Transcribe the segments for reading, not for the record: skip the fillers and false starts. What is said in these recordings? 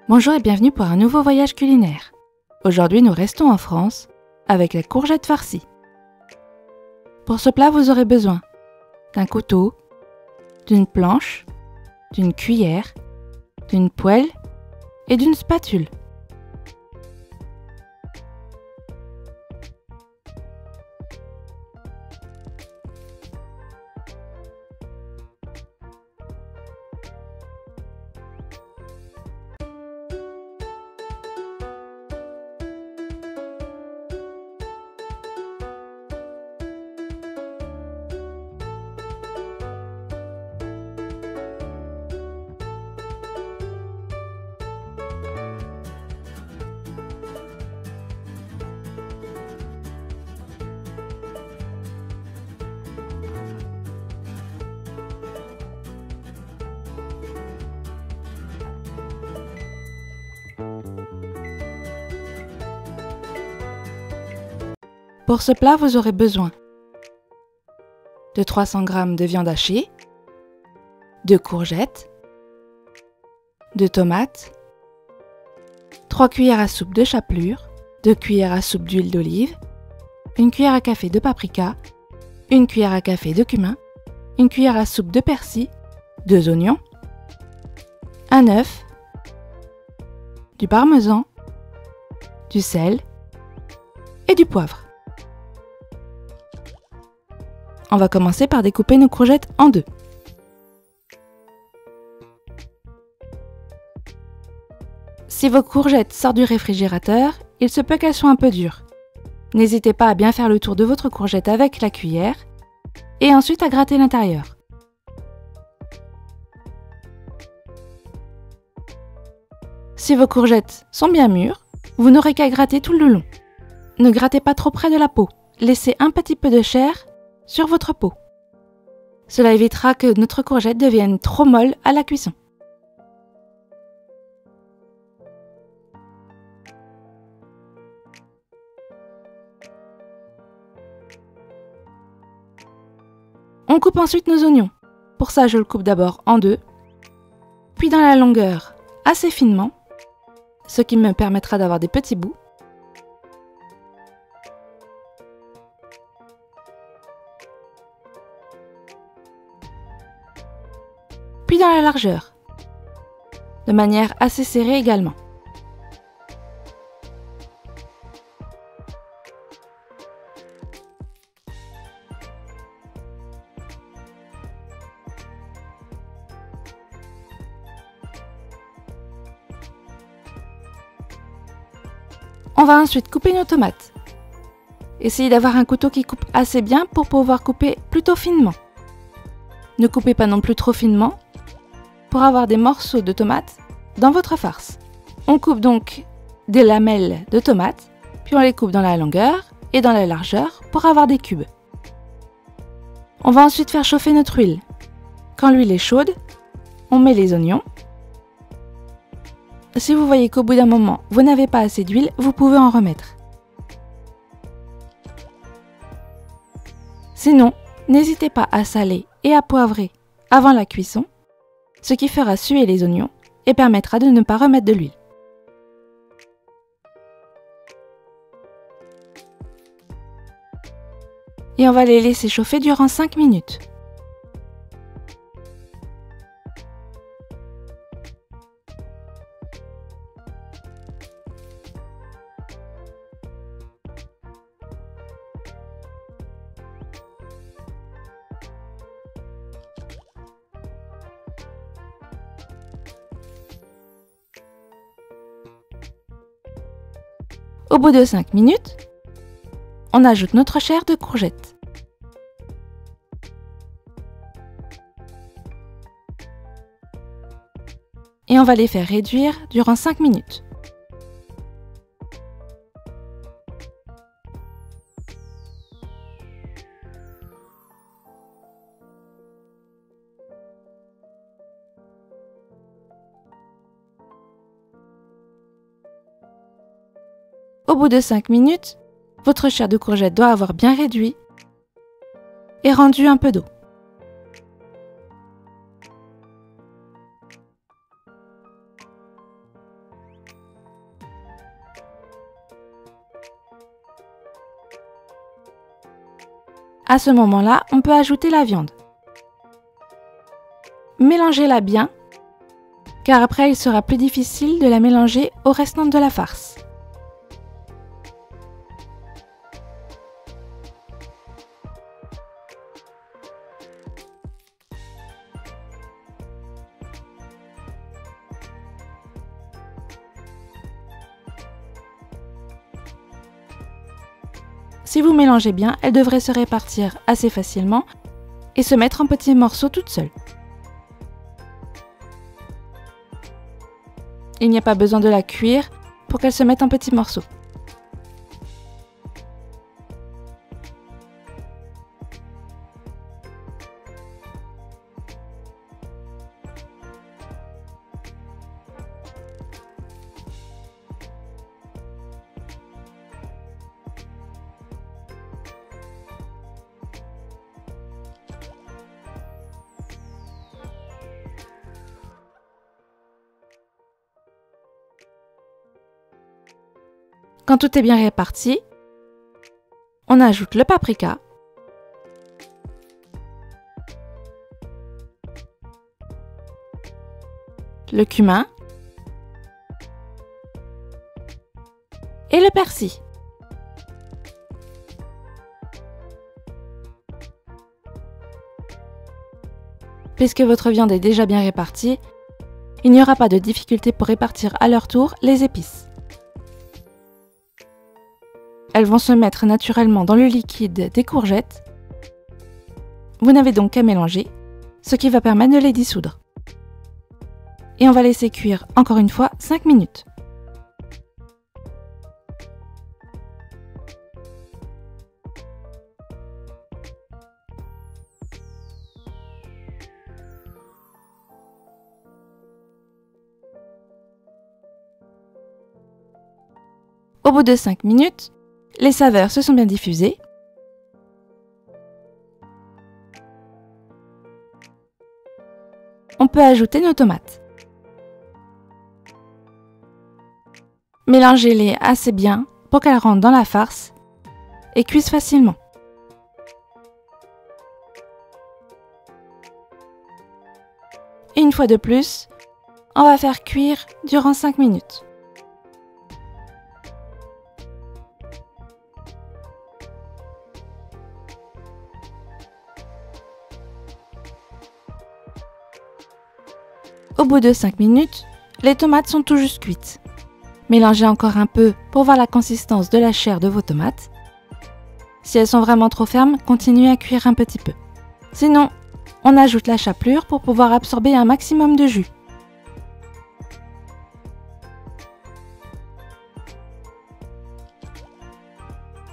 Bonjour et bienvenue pour un nouveau voyage culinaire. Aujourd'hui, nous restons en France avec la courgette farcie. Pour ce plat, vous aurez besoin d'un couteau, d'une planche, d'une cuillère, d'une poêle et d'une spatule. Pour ce plat, vous aurez besoin de 300 g de viande hachée, de courgettes, de tomates, 3 cuillères à soupe de chapelure, 2 cuillères à soupe d'huile d'olive, 1 cuillère à café de paprika, 1 cuillère à café de cumin, 1 cuillère à soupe de persil, 2 oignons, un œuf, du parmesan, du sel et du poivre. On va commencer par découper nos courgettes en deux. Si vos courgettes sortent du réfrigérateur, il se peut qu'elles soient un peu dures. N'hésitez pas à bien faire le tour de votre courgette avec la cuillère et ensuite à gratter l'intérieur. Si vos courgettes sont bien mûres, vous n'aurez qu'à gratter tout le long. Ne grattez pas trop près de la peau. Laissez un petit peu de chair sur votre peau. Cela évitera que notre courgette devienne trop molle à la cuisson. On coupe ensuite nos oignons. Pour ça, je le coupe d'abord en deux, puis dans la longueur assez finement, ce qui me permettra d'avoir des petits bouts. Puis dans la largeur, de manière assez serrée également. On va ensuite couper nos tomates. Essayez d'avoir un couteau qui coupe assez bien pour pouvoir couper plutôt finement. Ne coupez pas non plus trop finement pour avoir des morceaux de tomates dans votre farce. On coupe donc des lamelles de tomates, puis on les coupe dans la longueur et dans la largeur pour avoir des cubes. On va ensuite faire chauffer notre huile. Quand l'huile est chaude, on met les oignons. Si vous voyez qu'au bout d'un moment, vous n'avez pas assez d'huile, vous pouvez en remettre. Sinon, n'hésitez pas à saler et à poivrer avant la cuisson, ce qui fera suer les oignons et permettra de ne pas remettre de l'huile. Et on va les laisser chauffer durant 5 minutes. Au bout de 5 minutes, on ajoute notre chair de courgette. Et on va les faire réduire durant 5 minutes. Au bout de 5 minutes, votre chair de courgette doit avoir bien réduit et rendu un peu d'eau. À ce moment-là, on peut ajouter la viande. Mélangez-la bien, car après il sera plus difficile de la mélanger au restant de la farce. Si vous mélangez bien, elle devrait se répartir assez facilement et se mettre en petits morceaux toute seule. Il n'y a pas besoin de la cuire pour qu'elle se mette en petits morceaux. Quand tout est bien réparti, on ajoute le paprika, le cumin et le persil. Puisque votre viande est déjà bien répartie, il n'y aura pas de difficulté pour répartir à leur tour les épices. Elles vont se mettre naturellement dans le liquide des courgettes. Vous n'avez donc qu'à mélanger, ce qui va permettre de les dissoudre. Et on va laisser cuire encore une fois 5 minutes. Au bout de 5 minutes, les saveurs se sont bien diffusées. On peut ajouter nos tomates. Mélangez-les assez bien pour qu'elles rentrent dans la farce et cuisent facilement. Et une fois de plus, on va faire cuire durant 5 minutes. Au bout de 5 minutes, les tomates sont tout juste cuites. Mélangez encore un peu pour voir la consistance de la chair de vos tomates. Si elles sont vraiment trop fermes, continuez à cuire un petit peu. Sinon, on ajoute la chapelure pour pouvoir absorber un maximum de jus.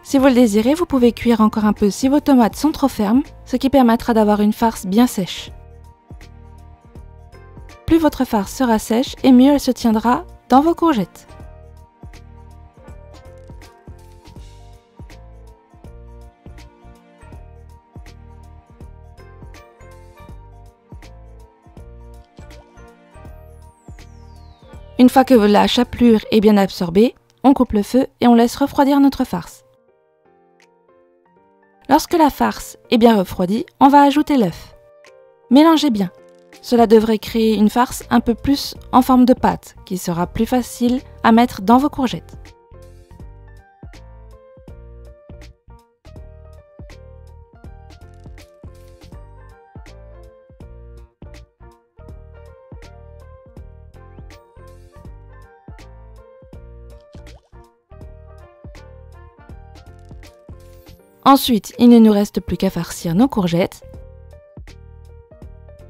Si vous le désirez, vous pouvez cuire encore un peu si vos tomates sont trop fermes, ce qui permettra d'avoir une farce bien sèche. Plus votre farce sera sèche et mieux elle se tiendra dans vos courgettes. Une fois que la chapelure est bien absorbée, on coupe le feu et on laisse refroidir notre farce. Lorsque la farce est bien refroidie, on va ajouter l'œuf. Mélangez bien. Cela devrait créer une farce un peu plus en forme de pâte, qui sera plus facile à mettre dans vos courgettes. Ensuite, il ne nous reste plus qu'à farcir nos courgettes.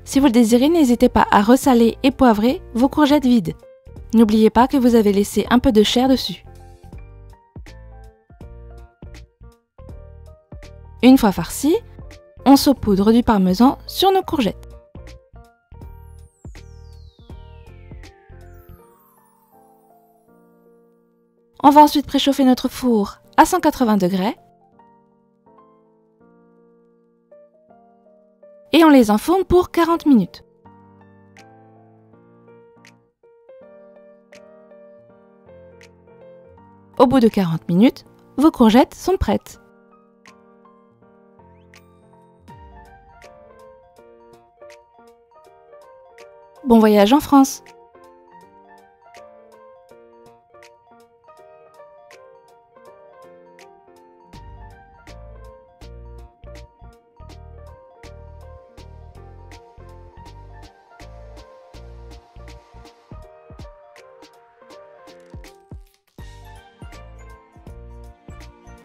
Si vous le désirez, n'hésitez pas à ressaler et poivrer vos courgettes vides. N'oubliez pas que vous avez laissé un peu de chair dessus. Une fois farci, on saupoudre du parmesan sur nos courgettes. On va ensuite préchauffer notre four à 180 degrés. Et on les enfourne pour 40 minutes. Au bout de 40 minutes, vos courgettes sont prêtes. Bon voyage en France!